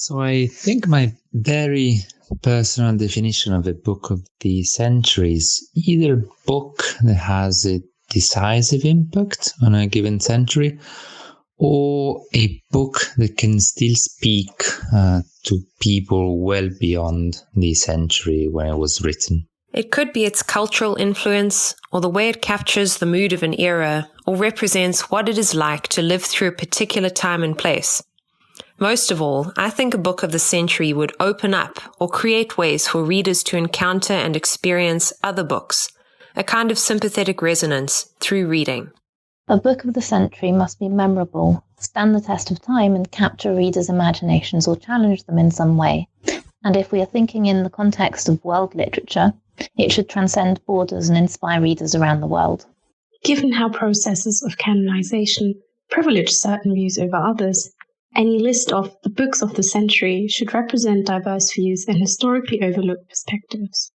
So I think my very personal definition of a book of the century is either a book that has a decisive impact on a given century, or a book that can still speak to people well beyond the century when it was written. It could be its cultural influence, or the way it captures the mood of an era, or represents what it is like to live through a particular time and place. Most of all, I think a book of the century would open up or create ways for readers to encounter and experience other books, a kind of sympathetic resonance through reading. A book of the century must be memorable, stand the test of time, and capture readers' imaginations or challenge them in some way. And if we are thinking in the context of world literature, it should transcend borders and inspire readers around the world. Given how processes of canonization privilege certain views over others, any list of the books of the century should represent diverse views and historically overlooked perspectives.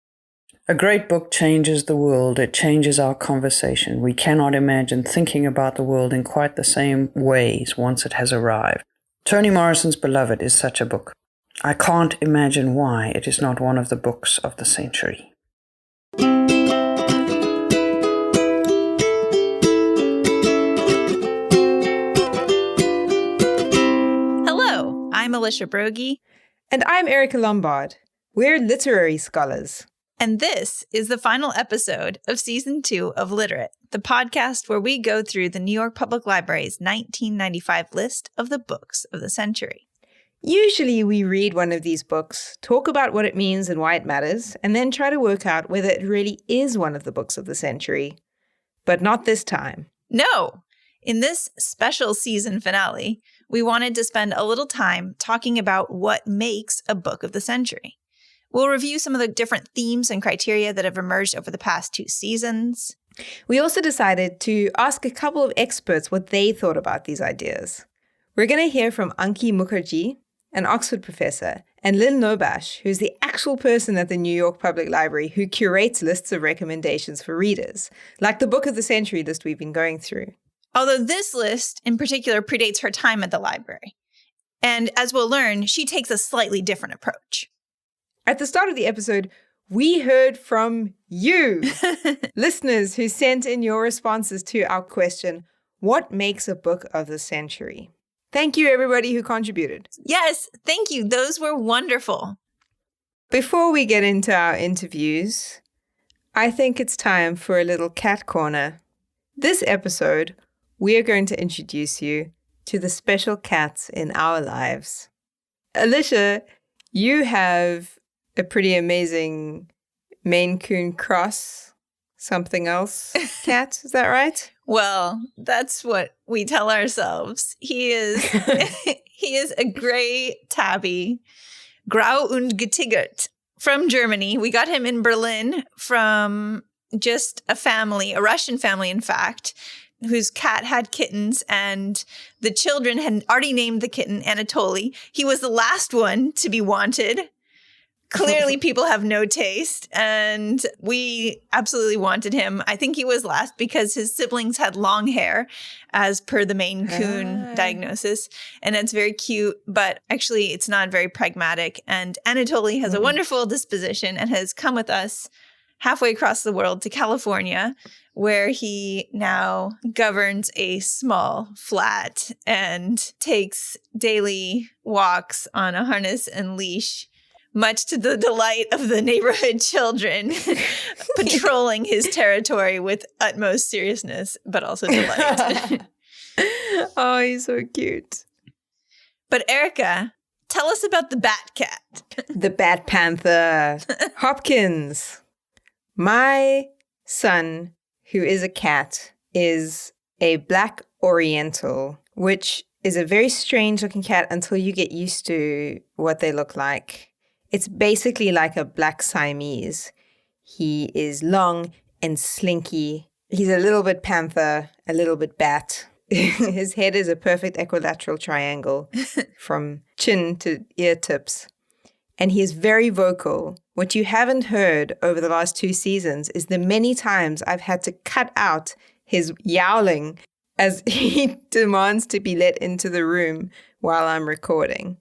A great book changes the world. It changes our conversation. We cannot imagine thinking about the world in quite the same ways once it has arrived. Toni Morrison's Beloved is such a book. I can't imagine why it is not one of the books of the century. Hello, I'm Alicia Brogy. And I'm Erica Lombard. We're literary scholars. And this is the final episode of Season 2 of Literate, the podcast where we go through the New York Public Library's 1995 list of the books of the century. Usually we read one of these books, talk about what it means and why it matters, and then try to work out whether it really is one of the books of the century. But not this time. No! In this special season finale, we wanted to spend a little time talking about what makes a book of the century. We'll review some of the different themes and criteria that have emerged over the past 2 seasons. We also decided to ask a couple of experts what they thought about these ideas. We're going to hear from Anki Mukherjee, an Oxford professor, and Lynn Nobash, who's the actual person at the New York Public Library who curates lists of recommendations for readers, like the Book of the Century list we've been going through. Although this list in particular predates her time at the library. And as we'll learn, she takes a slightly different approach. At the start of the episode, we heard from you, listeners who sent in your responses to our question, what makes a book of the century? Thank you, everybody who contributed. Yes, thank you. Those were wonderful. Before we get into our interviews, I think it's time for a little cat corner. This episode, we are going to introduce you to the special cats in our lives. Alicia, you have a pretty amazing Maine Coon cross, something else cat, is that right? Well, that's what we tell ourselves. He is he is a gray tabby, Grau und Getigert, from Germany. We got him in Berlin from just a family, a Russian family, in fact, whose cat had kittens, and the children had already named the kitten Anatoly. He was the last one to be wanted. Clearly, people have no taste, and we absolutely wanted him. I think he was last because his siblings had long hair, as per the Maine Coon diagnosis, and it's very cute, but actually it's not very pragmatic. And Anatoly has a wonderful disposition and has come with us halfway across the world to California, where he now governs a small flat and takes daily walks on a harness and leash, much to the delight of the neighborhood children, patrolling his territory with utmost seriousness, but also delight. Oh, he's so cute. But Erica, tell us about the Bat Cat. The Bat Panther. Hopkins. My son, who is a cat, is a black oriental, which is a very strange looking cat until you get used to what they look like. It's basically like a black Siamese. He is long and slinky. He's a little bit panther, a little bit bat. His head is a perfect equilateral triangle from chin to ear tips. And he is very vocal. What you haven't heard over the last 2 seasons is the many times I've had to cut out his yowling as he demands to be let into the room while I'm recording.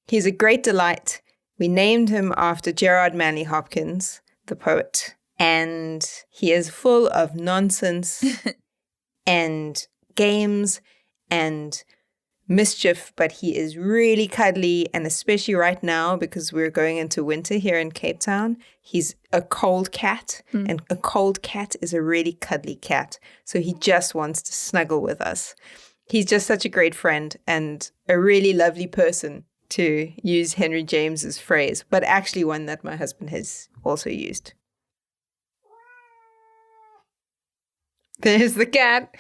He's a great delight. We named him after Gerard Manley Hopkins, the poet. And he is full of nonsense and games and mischief, but he is really cuddly, and especially right now because we're going into winter here in Cape Town, he's a cold cat, and a cold cat is a really cuddly cat. So he just wants to snuggle with us. He's just such a great friend and a really lovely person, to use Henry James's phrase, but actually one that my husband has also used. There's the cat.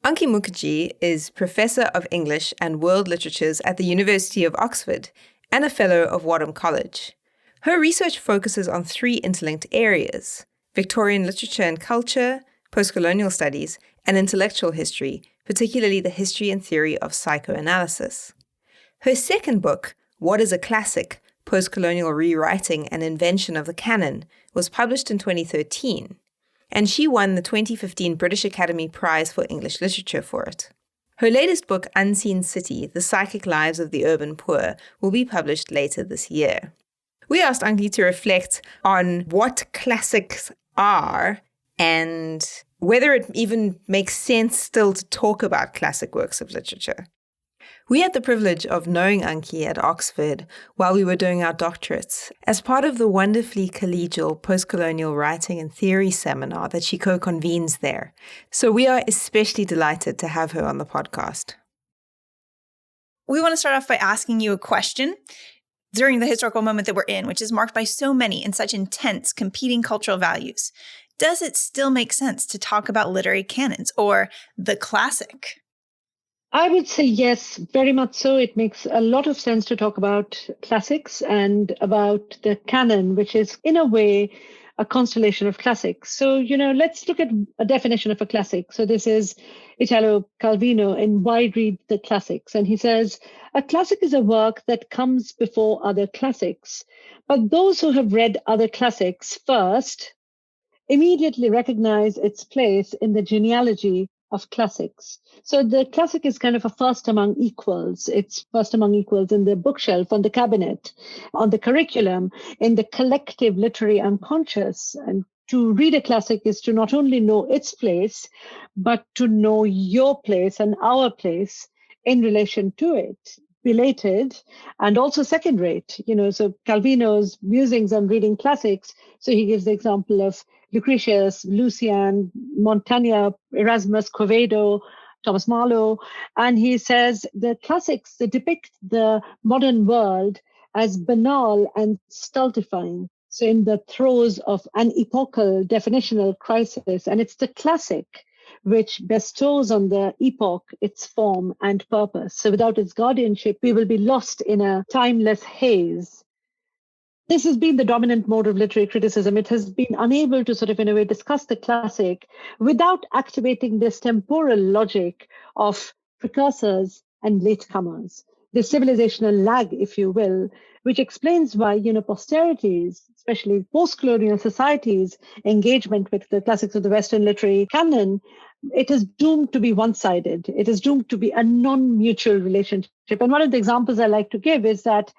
Anki Mukherjee is Professor of English and World Literatures at the University of Oxford and a Fellow of Wadham College. Her research focuses on 3 interlinked areas: Victorian literature and culture, postcolonial studies, and intellectual history, particularly the history and theory of psychoanalysis. Her second book, What is a Classic? Postcolonial Rewriting and Invention of the Canon, was published in 2013, and she won the 2015 British Academy Prize for English Literature for it. Her latest book, Unseen City: The Psychic Lives of the Urban Poor, will be published later this year. We asked Anki to reflect on what classics are and whether it even makes sense still to talk about classic works of literature. We had the privilege of knowing Anki at Oxford while we were doing our doctorates as part of the wonderfully collegial postcolonial writing and theory seminar that she co-convenes there. So we are especially delighted to have her on the podcast. We want to start off by asking you a question. During the historical moment that we're in, which is marked by so many and such intense competing cultural values, does it still make sense to talk about literary canons or the classic? I would say yes, very much so. It makes a lot of sense to talk about classics and about the canon, which is in a way a constellation of classics. So, let's look at a definition of a classic. So this is Italo Calvino in Why Read the Classics? And he says, a classic is a work that comes before other classics, but those who have read other classics first immediately recognize its place in the genealogy of classics. So the classic is kind of a first among equals. It's first among equals in the bookshelf, on the cabinet, on the curriculum, in the collective literary unconscious. And to read a classic is to not only know its place, but to know your place and our place in relation to it, belated and also second rate. So Calvino's musings on reading classics. So he gives the example of Lucretius, Lucian, Montaigne, Erasmus, Quevedo, Thomas Marlowe. And he says the classics, they depict the modern world as banal and stultifying. So in the throes of an epochal definitional crisis, and it's the classic which bestows on the epoch its form and purpose. So without its guardianship, we will be lost in a timeless haze. This has been the dominant mode of literary criticism. It has been unable to sort of, in a way, discuss the classic without activating this temporal logic of precursors and latecomers, the civilizational lag, if you will, which explains why, posterities, especially post-colonial societies' engagement with the classics of the Western literary canon, it is doomed to be one-sided. It is doomed to be a non-mutual relationship. And one of the examples I like to give is that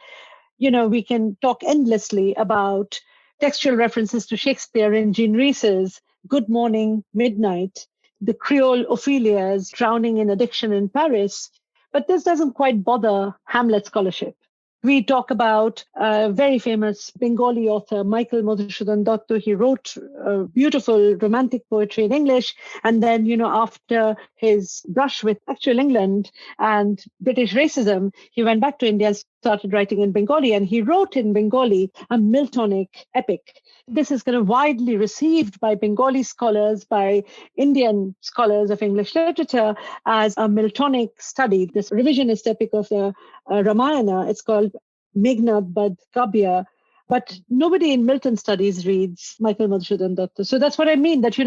we can talk endlessly about textual references to Shakespeare in Jean Rhys's Good Morning, Midnight, the Creole Ophelia's Drowning in Addiction in Paris, but this doesn't quite bother Hamlet scholarship. We talk about a very famous Bengali author, Michael Madhusudhan Dutta. He wrote beautiful romantic poetry in English. And then, after his brush with actual England and British racism, he went back to India and started writing in Bengali. And he wrote in Bengali a Miltonic epic. This is kind of widely received by Bengali scholars, by Indian scholars of English literature as a Miltonic study. This revisionist epic of the Ramayana, it's called Meghnad Badh Kavya, but nobody in Milton studies reads Michael Madhusudhan Dutta. So that's what I mean, that,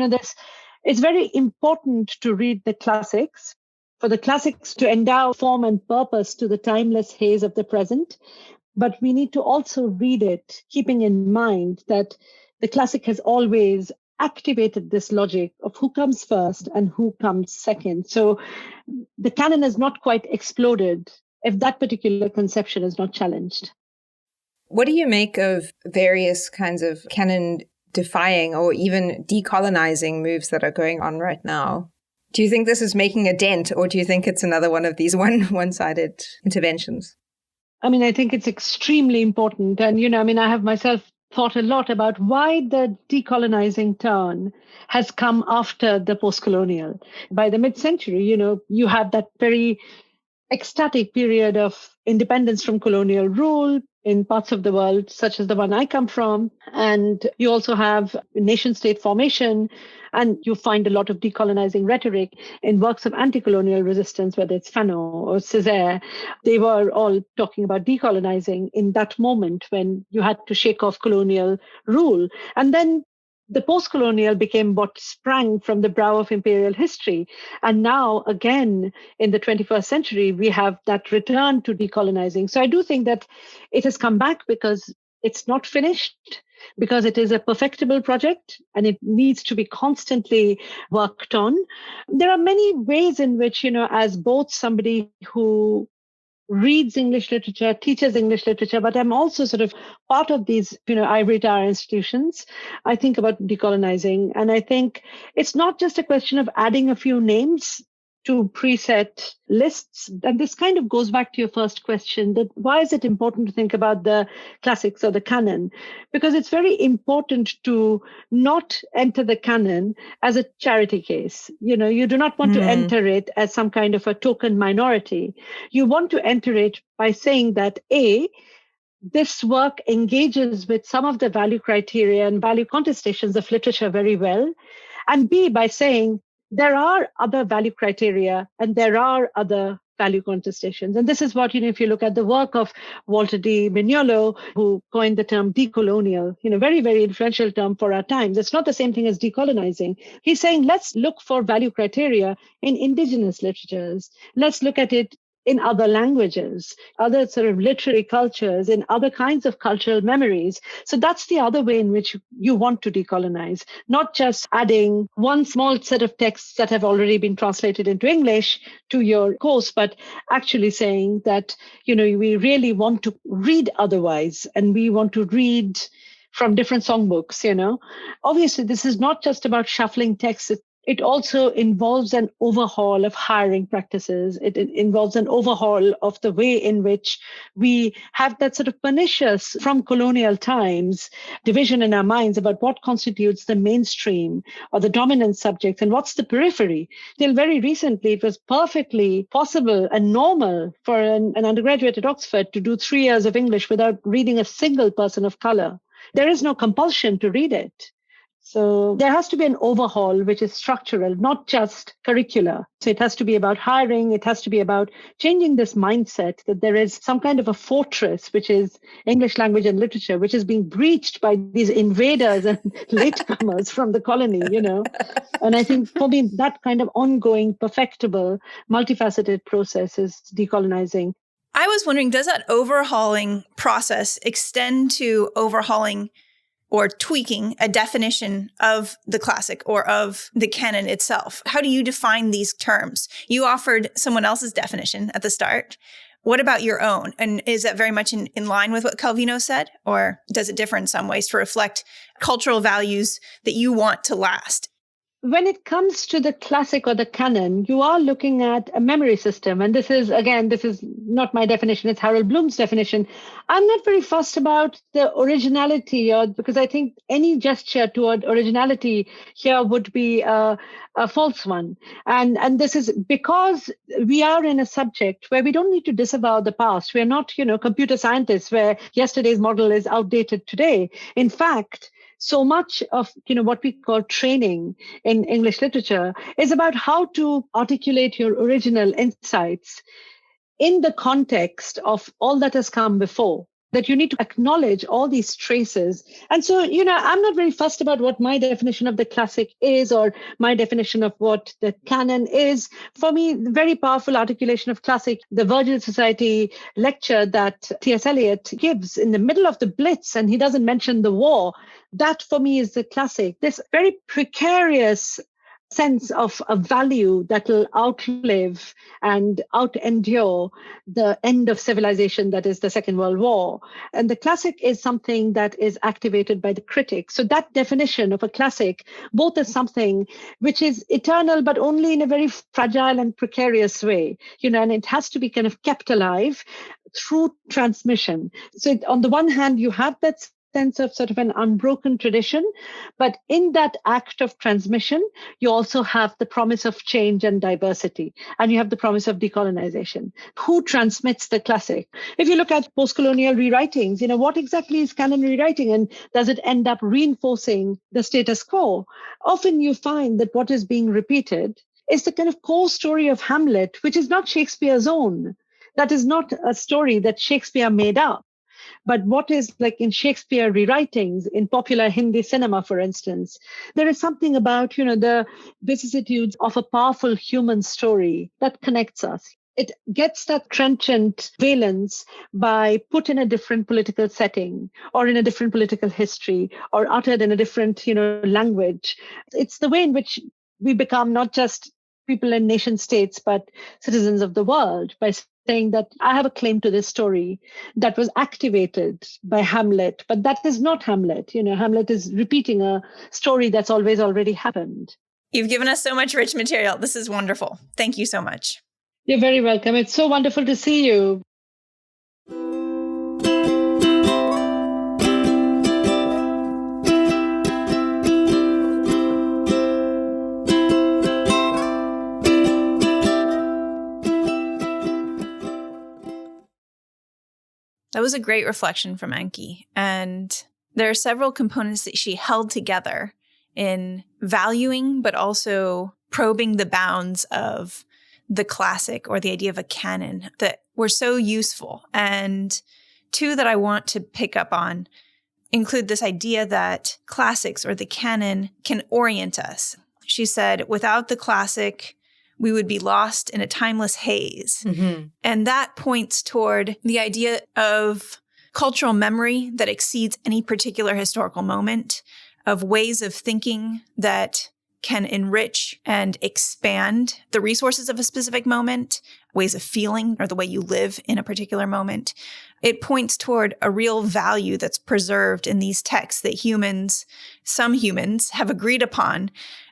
it's very important to read the classics, for the classics to endow form and purpose to the timeless haze of the present. But we need to also read it, keeping in mind that the classic has always activated this logic of who comes first and who comes second. So the canon has not quite exploded if that particular conception is not challenged. What do you make of various kinds of canon defying or even decolonizing moves that are going on right now? Do you think this is making a dent, or do you think it's another one of these one-sided interventions? I mean, I think it's extremely important. And, I have myself thought a lot about why the decolonizing turn has come after the post-colonial. By the mid-century, you have that very ecstatic period of independence from colonial rule in parts of the world, such as the one I come from. And you also have nation-state formation, and you find a lot of decolonizing rhetoric in works of anti-colonial resistance, whether it's Fanon or Césaire. They were all talking about decolonizing in that moment when you had to shake off colonial rule. And then the post-colonial became what sprang from the brow of imperial history. And now, again, in the 21st century, we have that return to decolonizing. So I do think that it has come back because it's not finished, because it is a perfectible project and it needs to be constantly worked on. There are many ways in which, as both somebody who reads English literature, teaches English literature, but I'm also sort of part of these, ivory tower institutions. I think about decolonizing, and I think it's not just a question of adding a few names to preset lists. And this kind of goes back to your first question, that why is it important to think about the classics or the canon? Because it's very important to not enter the canon as a charity case. You do not want to enter it as some kind of a token minority. You want to enter it by saying that, A, this work engages with some of the value criteria and value contestations of literature very well. And B, by saying, there are other value criteria and there are other value contestations. And this is what, if you look at the work of Walter D. Mignolo, who coined the term decolonial, very, very influential term for our times. It's not the same thing as decolonizing. He's saying, let's look for value criteria in indigenous literatures. Let's look at it in other languages, other sort of literary cultures, in other kinds of cultural memories. So that's the other way in which you want to decolonize, not just adding one small set of texts that have already been translated into English to your course, but actually saying that, we really want to read otherwise, and we want to read from different songbooks, Obviously, this is not just about shuffling texts. It also involves an overhaul of hiring practices. It involves an overhaul of the way in which we have that sort of pernicious, from colonial times, division in our minds about what constitutes the mainstream or the dominant subject and what's the periphery. Till very recently, it was perfectly possible and normal for an undergraduate at Oxford to do 3 years of English without reading a single person of color. There is no compulsion to read it. So there has to be an overhaul which is structural, not just curricular. So it has to be about hiring. It has to be about changing this mindset that there is some kind of a fortress, which is English language and literature, which is being breached by these invaders and latecomers from the colony, And I think for me, that kind of ongoing, perfectible, multifaceted process is decolonizing. I was wondering, does that overhauling process extend to overhauling or tweaking a definition of the classic or of the canon itself? How do you define these terms? You offered someone else's definition at the start. What about your own? And is that very much in line with what Calvino said? Or does it differ in some ways to reflect cultural values that you want to last? When it comes to the classic or the canon, you are looking at a memory system. And this is not my definition, it's Harold Bloom's definition. I'm not very fussed about the originality, because I think any gesture toward originality here would be a false one. And this is because we are in a subject where we don't need to disavow the past. We're not, computer scientists where yesterday's model is outdated today. In fact, so much of what we call training in English literature is about how to articulate your original insights in the context of all that has come before. that you need to acknowledge all these traces. And so, I'm not very fussed about what my definition of the classic is or my definition of what the canon is. For me, the very powerful articulation of classic, the Virgil Society lecture that T.S. Eliot gives in the middle of the Blitz, and he doesn't mention the war, that for me is the classic. This very precarious sense of a value that will outlive and out-endure the end of civilization, that is the Second World War. And the classic is something that is activated by the critic. So that definition of a classic, both as something which is eternal, but only in a very fragile and precarious way, and it has to be kind of kept alive through transmission. So on the one hand, you have that sense of sort of an unbroken tradition. But in that act of transmission, you also have the promise of change and diversity, and you have the promise of decolonization. Who transmits the classic? If you look at post-colonial rewritings, what exactly is canon rewriting, and does it end up reinforcing the status quo? Often you find that what is being repeated is the kind of core story of Hamlet, which is not Shakespeare's own. That is not a story that Shakespeare made up. But what is like in Shakespeare rewritings, in popular Hindi cinema, for instance, there is something about, the vicissitudes of a powerful human story that connects us. It gets that trenchant valence by put in a different political setting or in a different political history or uttered in a different, language. It's the way in which we become not just people in nation states, but citizens of the world by saying that I have a claim to this story that was activated by Hamlet, but that is not Hamlet. Hamlet is repeating a story that's always already happened. You've given us so much rich material. This is wonderful. Thank you so much. You're very welcome. It's so wonderful to see you. That was a great reflection from Enki. And there are several components that she held together in valuing, but also probing the bounds of the classic or the idea of a canon that were so useful. And two that I want to pick up on include this idea that classics or the canon can orient us. She said, without the classic, we would be lost in a timeless haze. Mm-hmm. And that points toward the idea of cultural memory that exceeds any particular historical moment, of ways of thinking that can enrich and expand the resources of a specific moment, ways of feeling or the way you live in a particular moment. It points toward a real value that's preserved in these texts that some humans have agreed upon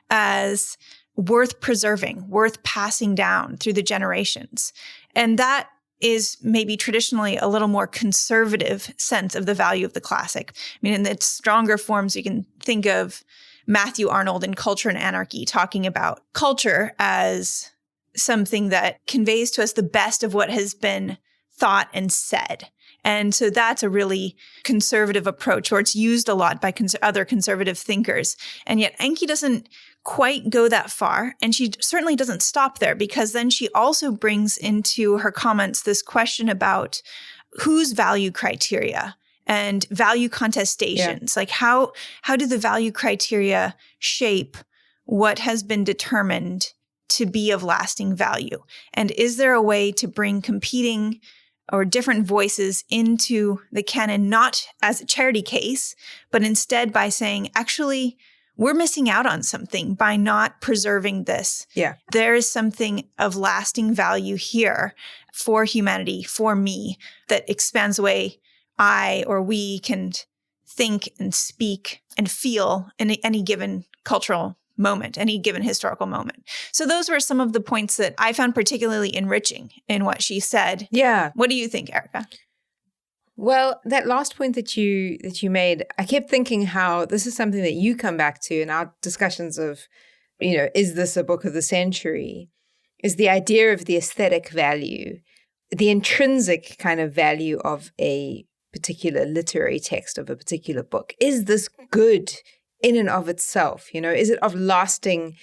as worth preserving, worth passing down through the generations. And that is maybe traditionally a little more conservative sense of the value of the classic. I mean, in its stronger forms, you can think of Matthew Arnold in Culture and Anarchy talking about culture as something that conveys to us the best of what has been thought and said. And so that's a really conservative approach, or it's used a lot by other conservative thinkers. And yet Enki doesn't quite go that far. And she certainly doesn't stop there, because then she also brings into her comments this question about whose value criteria and value contestations. Yeah. Like how do the value criteria shape what has been determined to be of lasting value? And is there a way to bring competing or different voices into the canon, not as a charity case, but instead by saying, actually, we're missing out on something by not preserving this. Yeah. There is something of lasting value here for humanity, for me, that expands the way I or we can think and speak and feel in any given cultural moment, any given historical moment. So those were some of the points that I found particularly enriching in what she said. Yeah. What do you think, Erica? Well, that last point that you made, I kept thinking how this is something that you come back to in our discussions of, is this a book of the century? Is the idea of the aesthetic value, the intrinsic kind of value of a particular literary text, of a particular book. Is this good in and of itself? Is it of lasting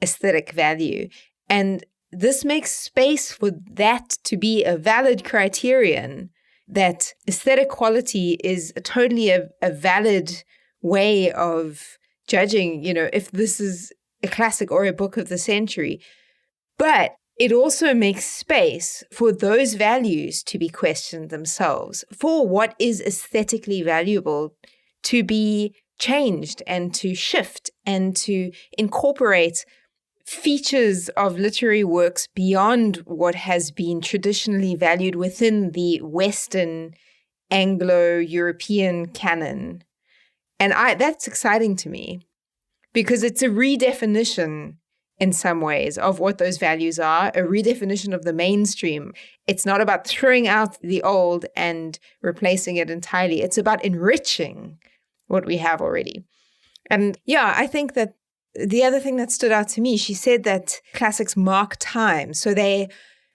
aesthetic value? And this makes space for that to be a valid criterion that aesthetic quality is totally a valid way of judging, if this is a classic or a book of the century. But it also makes space for those values to be questioned themselves, for what is aesthetically valuable to be changed and to shift and to incorporate features of literary works beyond what has been traditionally valued within the Western Anglo-European canon. And that's exciting to me because it's a redefinition in some ways of what those values are, a redefinition of the mainstream. It's not about throwing out the old and replacing it entirely. It's about enriching what we have already. And yeah, I think that the other thing that stood out to me, she said that classics mark time. So they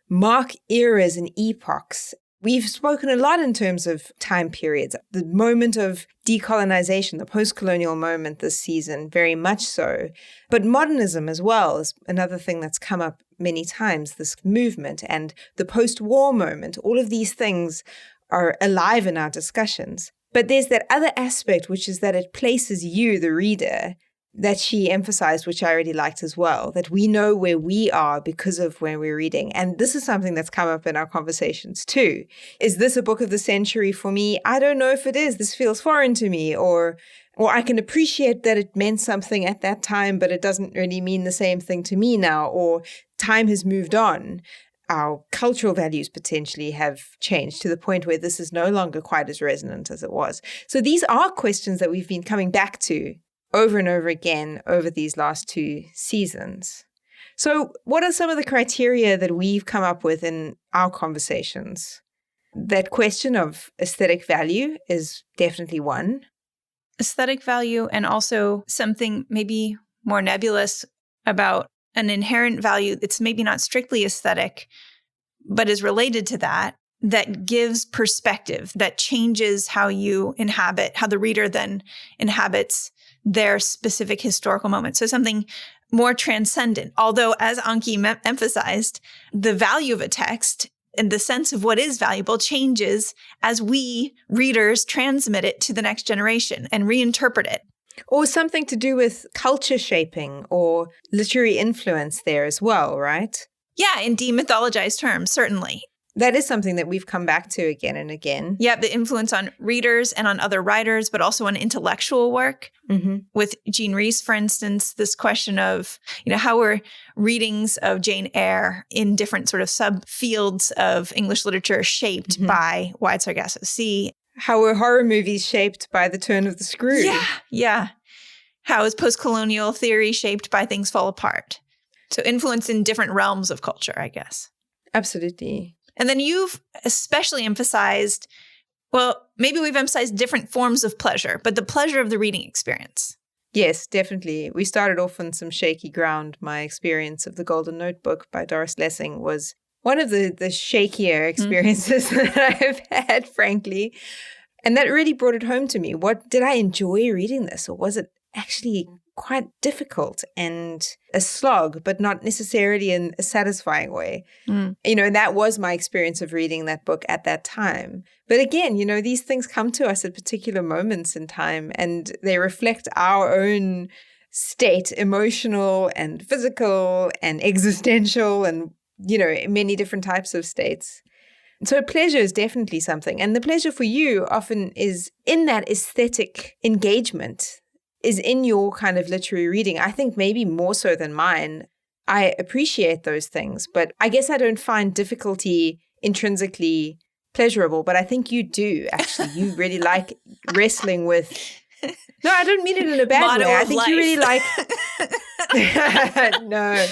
mark eras and epochs. We've spoken a lot in terms of time periods. The moment of decolonization, the post-colonial moment this season, very much so. But modernism as well is another thing that's come up many times, this movement, and the post-war moment. All of these things are alive in our discussions. But there's that other aspect, which is that it places you, the reader, that she emphasized, which I really liked as well, that we know where we are because of where we're reading. And this is something that's come up in our conversations too. Is this a book of the century for me? I don't know if it is. This feels foreign to me. Or I can appreciate that it meant something at that time, but it doesn't really mean the same thing to me now. Or time has moved on. Our cultural values potentially have changed to the point where this is no longer quite as resonant as it was. So these are questions that we've been coming back to over and over again over these last 2 seasons. So what are some of the criteria that we've come up with in our conversations? That question of aesthetic value is definitely one. Aesthetic value, and also something maybe more nebulous about an inherent value that's maybe not strictly aesthetic, but is related to that gives perspective, that changes how you inhabit, how the reader then inhabits their specific historical moment. So something more transcendent. Although, as Anki emphasized, the value of a text and the sense of what is valuable changes as we readers transmit it to the next generation and reinterpret it. Or something to do with culture shaping or literary influence there as well, right? Yeah, in demythologized terms, certainly. That is something that we've come back to again and again. Yeah, the influence on readers and on other writers, but also on intellectual work. Mm-hmm. With Jean Rhys, for instance, this question of, how are readings of Jane Eyre in different sort of subfields of English literature shaped by Wide Sargasso Sea? How were horror movies shaped by The Turn of the Screw? Yeah. How is post-colonial theory shaped by Things Fall Apart? So influence in different realms of culture, I guess. Absolutely. And then you've especially emphasized, maybe we've emphasized different forms of pleasure, but the pleasure of the reading experience. Yes, definitely. We started off on some shaky ground. My experience of The Golden Notebook by Doris Lessing was one of the shakier experiences that I've had, frankly. And that really brought it home to me. Did I enjoy reading this, or was it actually quite difficult and a slog, but not necessarily in a satisfying way? And that was my experience of reading that book at that time. But again, these things come to us at particular moments in time, and they reflect our own state, emotional and physical and existential and, many different types of states. So pleasure is definitely something. And the pleasure for you often is in that aesthetic engagement, is in your kind of literary reading. I think maybe more so than mine. I appreciate those things, but I guess I don't find difficulty intrinsically pleasurable. But I think you do, actually. You really like wrestling with... No, I don't mean it in a bad way. I think you really like... No.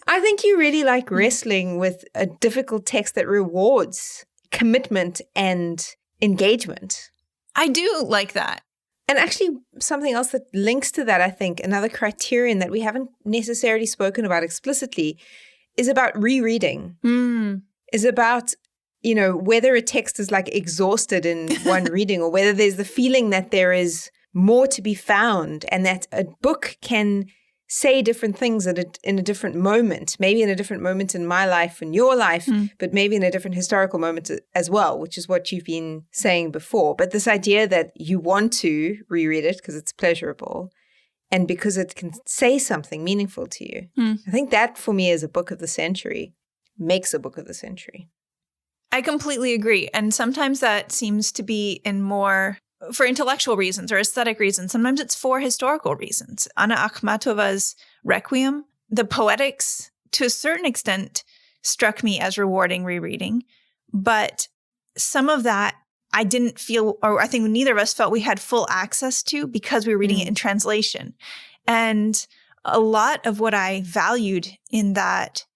I think you really like wrestling with a difficult text that rewards commitment and engagement. I do like that. And actually, something else that links to that, I think, another criterion that we haven't necessarily spoken about explicitly is about rereading. Is about, whether a text is like exhausted in one reading, or whether there's the feeling that there is more to be found and that a book can say different things in a different moment, maybe in a different moment in my life and your life, but maybe in a different historical moment as well, which is what you've been saying before. But this idea that you want to reread it because it's pleasurable and because it can say something meaningful to you. I think that for me is a book of the century, makes a book of the century. I completely agree. And sometimes that seems to be in more for intellectual reasons or aesthetic reasons. Sometimes it's for historical reasons. Anna Akhmatova's Requiem, the poetics, to a certain extent, struck me as rewarding rereading. But some of that I didn't feel, or I think neither of us felt we had full access to because we were reading it in translation. And a lot of what I valued in that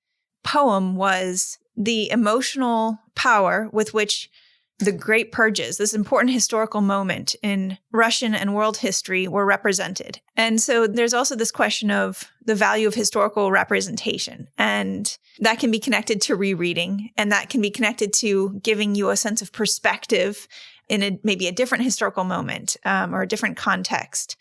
poem was the emotional power with which the Great Purges, this important historical moment in Russian and world history, were represented. And so there's also this question of the value of historical representation. And that can be connected to rereading, and that can be connected to giving you a sense of perspective in maybe a different historical moment or a different context.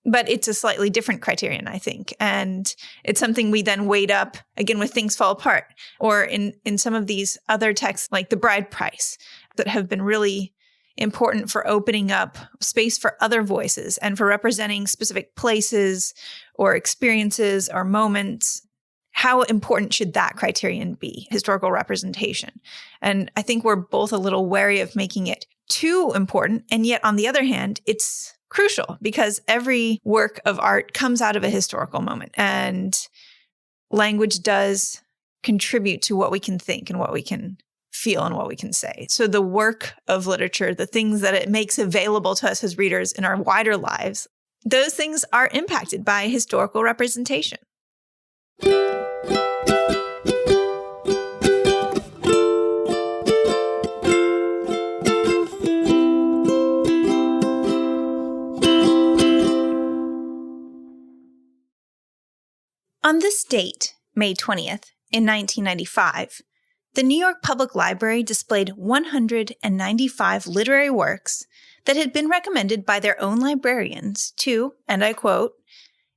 But it's a slightly different criterion, I think. And it's something we then weighed up, again, with Things Fall Apart, or in some of these other texts like The Bride Price, that have been really important for opening up space for other voices and for representing specific places or experiences or moments. How important should that criterion be, historical representation? And I think we're both a little wary of making it too important. And yet, on the other hand, it's crucial because every work of art comes out of a historical moment. And language does contribute to what we can think and what we can feel and what we can say. So the work of literature, the things that it makes available to us as readers in our wider lives, those things are impacted by historical representation. On this date, May 20th, in 1995, the New York Public Library displayed 195 literary works that had been recommended by their own librarians to, and I quote,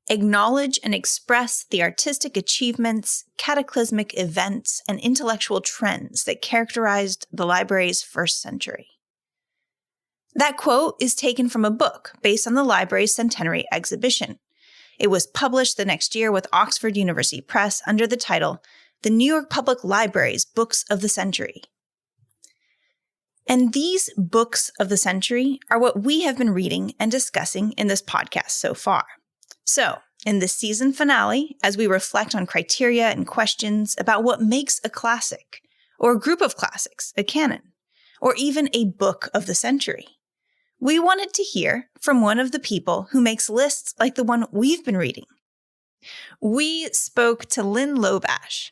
acknowledge and express the artistic achievements, cataclysmic events, and intellectual trends that characterized the library's first century. That quote is taken from a book based on the library's centenary exhibition. It was published the next year with Oxford University Press under the title The New York Public Library's Books of the Century. And these books of the century are what we have been reading and discussing in this podcast so far. So, in this season finale, as we reflect on criteria and questions about what makes a classic, or a group of classics, a canon, or even a book of the century, we wanted to hear from one of the people who makes lists like the one we've been reading. We spoke to Lynn Lobash,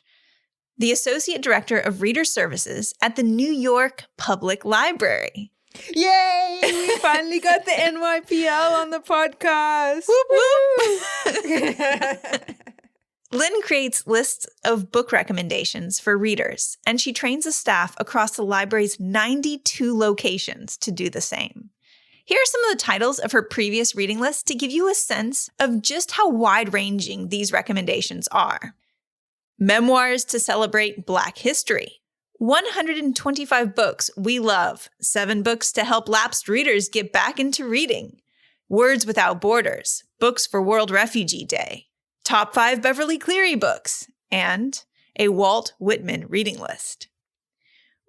the Associate Director of Reader Services at the New York Public Library. Yay! We finally got the NYPL on the podcast. Whoop, whoop. Lynn creates lists of book recommendations for readers, and she trains a staff across the library's 92 locations to do the same. Here are some of the titles of her previous reading lists to give you a sense of just how wide-ranging these recommendations are. Memoirs to celebrate Black history. 125 books we love. 7 books to help lapsed readers get back into reading. Words Without Borders. Books for World Refugee Day. Top 5 Beverly Cleary books. And a Walt Whitman reading list.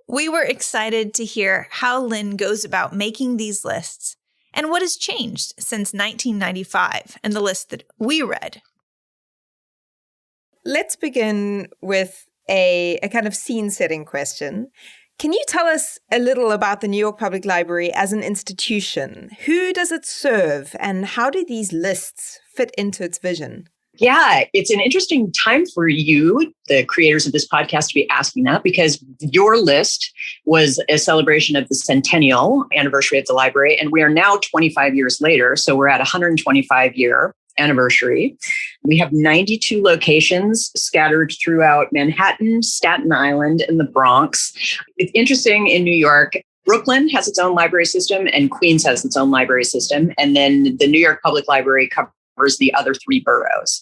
We were excited to hear how Lynn goes about making these lists and what has changed since 1995 and the list that we read. Let's begin with a kind of scene-setting question. Can you tell us a little about the New York Public Library as an institution? Who does it serve, and how do these lists fit into its vision? Yeah, it's an interesting time for you, the creators of this podcast, to be asking that, because your list was a celebration of the centennial anniversary of the library, and we are now 25 years later, so we're at 125-year anniversary. We have 92 locations scattered throughout Manhattan, Staten Island, and the Bronx. It's interesting, in New York, Brooklyn has its own library system and Queens has its own library system. And then the New York Public Library covers covers the other 3 boroughs.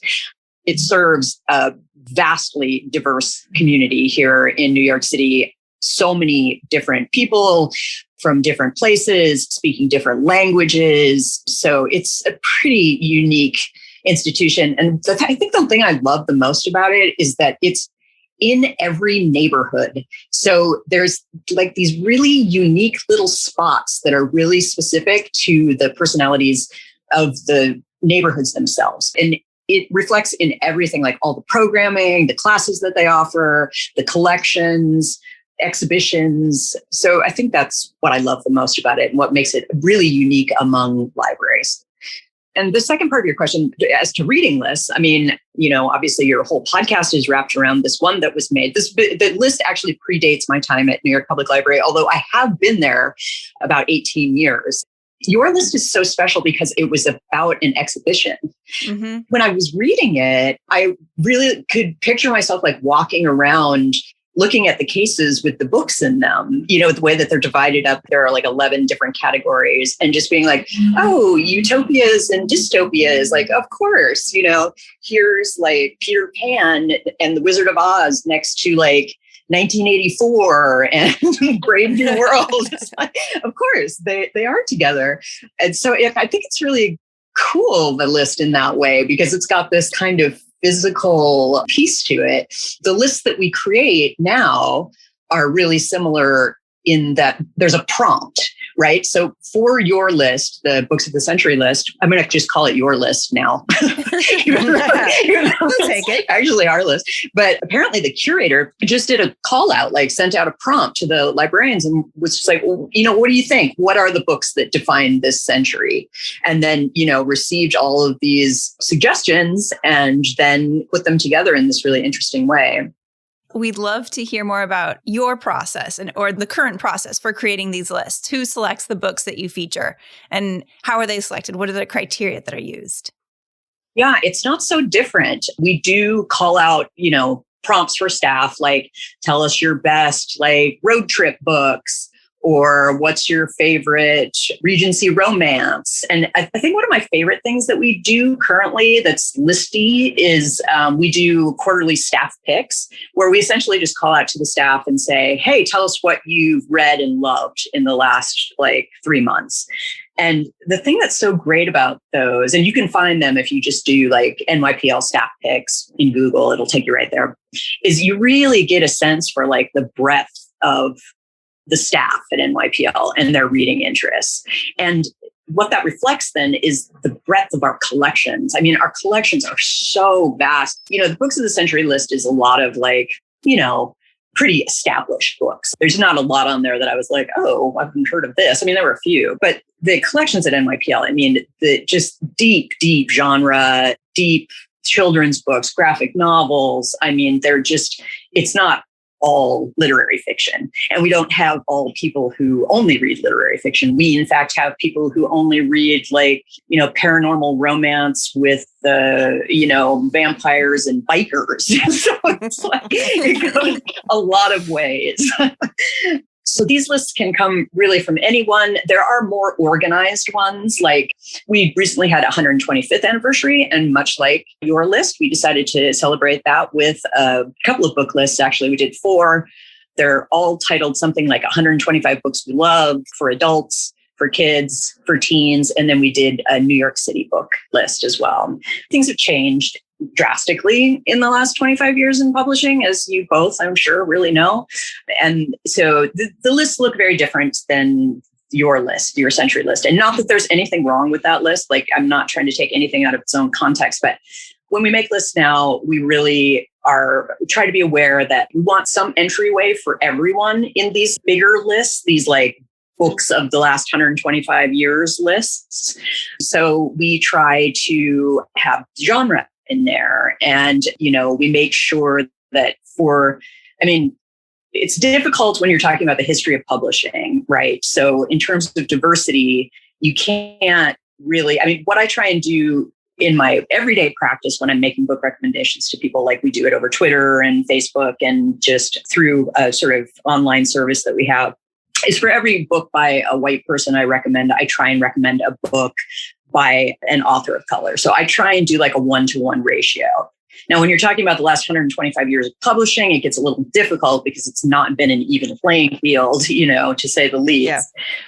It serves a vastly diverse community here in New York City. So many different people from different places, speaking different languages. So it's a pretty unique institution. And I think the thing I love the most about it is that it's in every neighborhood. So there's like these really unique little spots that are really specific to the personalities of the neighborhoods themselves. And it reflects in everything, like all the programming, the classes that they offer, the collections, exhibitions. So I think that's what I love the most about it and what makes it really unique among libraries. And the second part of your question, as to reading lists, I mean, obviously your whole podcast is wrapped around this one that was made. The list actually predates my time at New York Public Library, although I have been there about 18 years. Your list is so special because it was about an exhibition. Mm-hmm. When I was reading it, I really could picture myself like walking around looking at the cases with the books in them, the way that they're divided up, there are like 11 different categories, and just being like, oh, utopias and dystopias, like, of course, here's like Peter Pan and the Wizard of Oz next to like 1984 and Brave New World. Of course, they are together. And so I think it's really cool, the list in that way, because it's got this kind of physical piece to it. The lists that we create now are really similar in that there's a prompt, right? So for your list, the Books of the Century list, I'm going to just call it your list now. Even though I'll take it. Actually our list. But apparently the curator just did a call out, like sent out a prompt to the librarians and was just like, well, what do you think? What are the books that define this century? And then, received all of these suggestions and then put them together in this really interesting way. We'd love to hear more about your process or the current process for creating these lists. Who selects the books that you feature and how are they selected? What are the criteria that are used? Yeah, it's not so different. We do call out, prompts for staff, like tell us your best, like road trip books, or what's your favorite Regency romance? And I think one of my favorite things that we do currently that's listy is we do quarterly staff picks, where we essentially just call out to the staff and say, hey, tell us what you've read and loved in the last 3 months. And the thing that's so great about those, and you can find them if you just do like NYPL staff picks in Google, it'll take you right there, is you really get a sense for like the breadth of the staff at NYPL and their reading interests. And what that reflects then is the breadth of our collections. I mean, our collections are so vast. The Books of the Century list is a lot of pretty established books. There's not a lot on there that I was like, oh, I haven't heard of this. I mean, there were a few, but the collections at NYPL, I mean, the just deep genre, deep children's books, graphic novels. I mean, it's not all literary fiction. And we don't have all people who only read literary fiction. We, in fact, have people who only read paranormal romance with, vampires and bikers. So it's like, it goes a lot of ways. So these lists can come really from anyone. There are more organized ones. Like we recently had a 125th anniversary, and much like your list, we decided to celebrate that with a couple of book lists. Actually, we did 4. They're all titled something like 125 books we love for adults, for kids, for teens. And then we did a New York City book list as well. Things have changed drastically in the last 25 years in publishing, as you both, I'm sure, really know. And so the lists look very different than your list, your century list. And not that there's anything wrong with that list. Like, I'm not trying to take anything out of its own context, but when we make lists now, we really try to be aware that we want some entryway for everyone in these bigger lists, these like books of the last 125 years lists. So we try to have genre in there. And, we make sure that it's difficult when you're talking about the history of publishing, right? So in terms of diversity, you can't really, what I try and do in my everyday practice when I'm making book recommendations to people, like we do it over Twitter and Facebook and just through a sort of online service that we have, is for every book by a white person I try and recommend a book by an author of color. So I try and do like a 1-to-1 ratio. Now, when you're talking about the last 125 years of publishing, it gets a little difficult because it's not been an even playing field, to say the least. Yeah.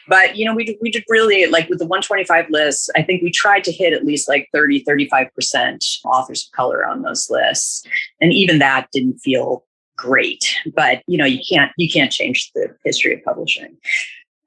But, we did really, like with the 125 lists, I think we tried to hit at least like 35% authors of color on those lists. And even that didn't feel great. But, you can't change the history of publishing.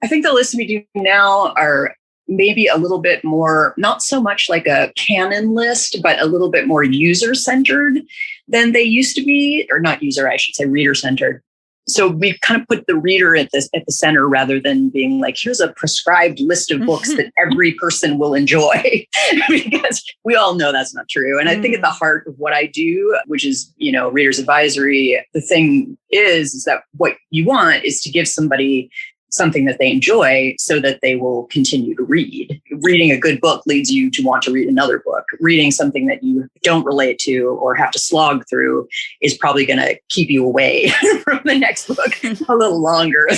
I think the lists we do now are maybe a little bit more, not so much like a canon list, but a little bit more user-centered than they used to be, or not user, I should say reader-centered. So we kind of put the reader at the center rather than being like, here's a prescribed list of books that every person will enjoy, because we all know that's not true. And I think at the heart of what I do, which is, reader's advisory, the thing is that what you want is to give somebody something that they enjoy so that they will continue to read. Reading a good book leads you to want to read another book. Reading something that you don't relate to or have to slog through is probably going to keep you away from the next book a little longer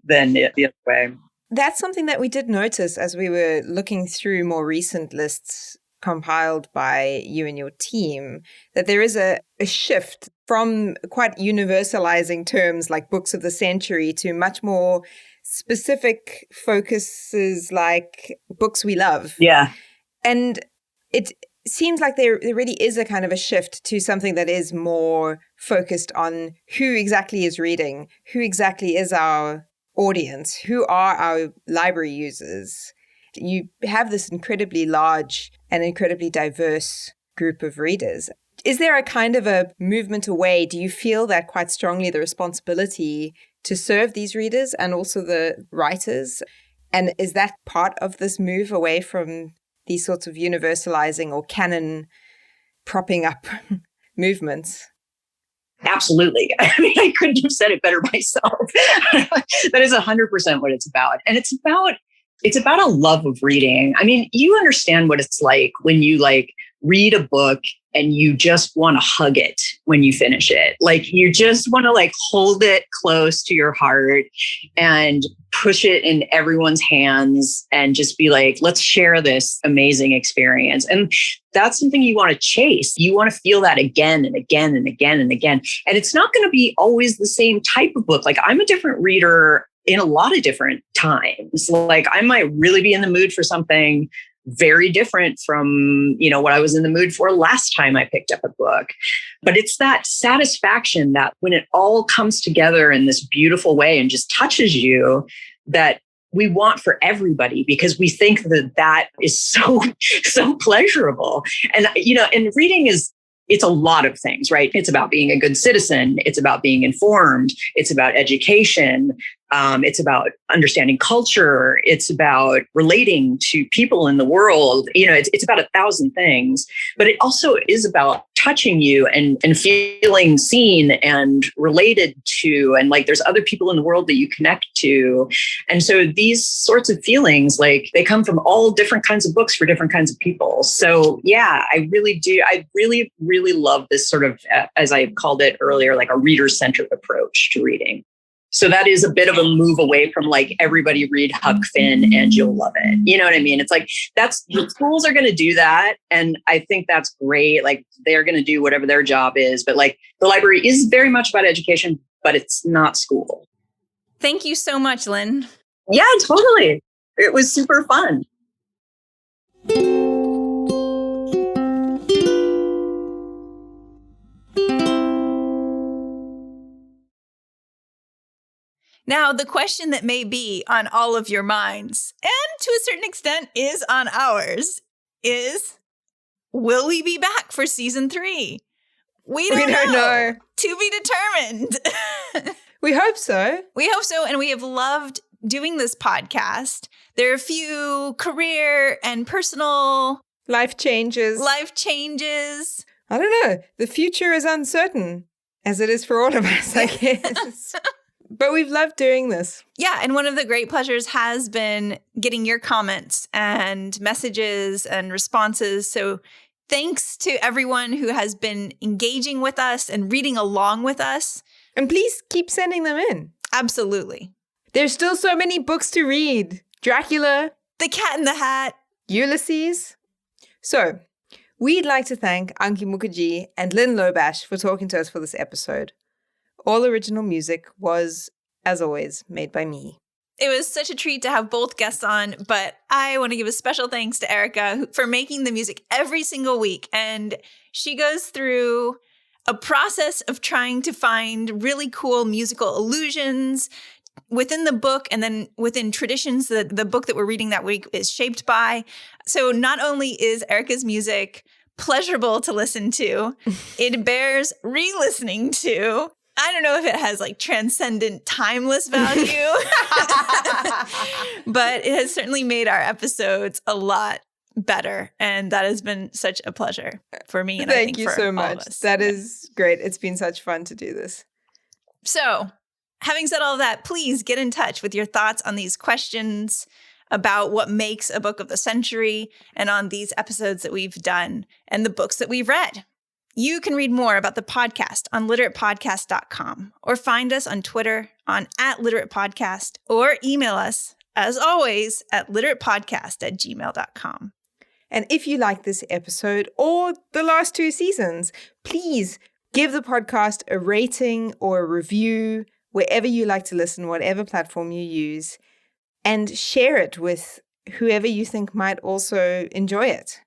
than the other way. That's something that we did notice as we were looking through more recent lists compiled by you and your team, that there is a shift from quite universalizing terms like books of the century to much more specific focuses like books we love. Yeah. And it seems like there really is a kind of a shift to something that is more focused on who exactly is reading, who exactly is our audience, who are our library users. You have this incredibly large and incredibly diverse group of readers. Is there a kind of a movement away? Do you feel that quite strongly, the responsibility to serve these readers and also the writers? And is that part of this move away from these sorts of universalizing or canon propping up movements? Absolutely. I mean, I couldn't have said it better myself. That is 100% what it's about. And it's about a love of reading. I mean, you understand what it's like when you read a book and you just want to hug it when you finish it. Like you just want to hold it close to your heart and push it in everyone's hands and just be like, let's share this amazing experience. And that's something you want to chase. You want to feel that again and again and again and again. And it's not going to be always the same type of book. Like I'm a different reader in a lot of different times. Like I might really be in the mood for something very different from, what I was in the mood for last time I picked up a book. But it's that satisfaction that when it all comes together in this beautiful way and just touches you, that we want for everybody, because we think that is so pleasurable. And, and reading it's a lot of things, right? It's about being a good citizen. It's about being informed. It's about education. It's about understanding culture. It's about relating to people in the world. It's about 1,000 things, but it also is about touching you and feeling seen and related to, and there's other people in the world that you connect to. And so these sorts of feelings, they come from all different kinds of books for different kinds of people. So yeah, I really do. I really, really love this sort of, as I called it earlier, a reader-centered approach to reading. So that is a bit of a move away from everybody read Huck Finn and you'll love it. You know what I mean? It's that's the schools are going to do that. And I think that's great. They're going to do whatever their job is. But the library is very much about education, but it's not school. Thank you so much, Lynn. Yeah, totally. It was super fun. Now, the question that may be on all of your minds, and to a certain extent is on ours, is, will we be back for season 3? We don't know. To be determined. We hope so. We hope so. And we have loved doing this podcast. There are a few career and personal life changes. I don't know. The future is uncertain, as it is for all of us, I guess. But we've loved doing this. Yeah. And one of the great pleasures has been getting your comments and messages and responses. So thanks to everyone who has been engaging with us and reading along with us. And please keep sending them in. Absolutely. There's still so many books to read. Dracula. The Cat in the Hat. Ulysses. So, we'd like to thank Anki Mukherjee and Lynn Lobash for talking to us for this episode. All original music was, as always, made by me. It was such a treat to have both guests on, but I want to give a special thanks to Erica for making the music every single week. And she goes through a process of trying to find really cool musical allusions within the book and then within traditions that the book that we're reading that week is shaped by. So not only is Erica's music pleasurable to listen to, it bears re-listening to. I don't know if it has like transcendent, timeless value, but it has certainly made our episodes a lot better. And that has been such a pleasure for me. And I think Thank you for so all much. of us. That is great. It's been such fun to do this. So, having said all of that, please get in touch with your thoughts on these questions about what makes a book of the century and on these episodes that we've done and the books that we've read. You can read more about the podcast on literatepodcast.com or find us on Twitter on @literatepodcast or email us, as always, at literatepodcast@gmail.com. And if you like this episode or the last 2 seasons, please give the podcast a rating or a review wherever you like to listen, whatever platform you use, and share it with whoever you think might also enjoy it.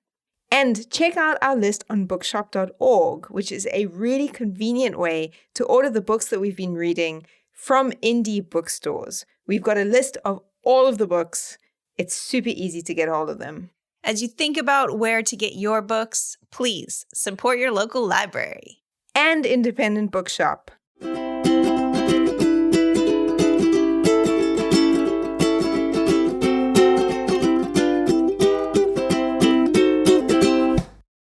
And check out our list on bookshop.org, which is a really convenient way to order the books that we've been reading from indie bookstores. We've got a list of all of the books. It's super easy to get hold of them. As you think about where to get your books, please support your local library. And independent bookshop.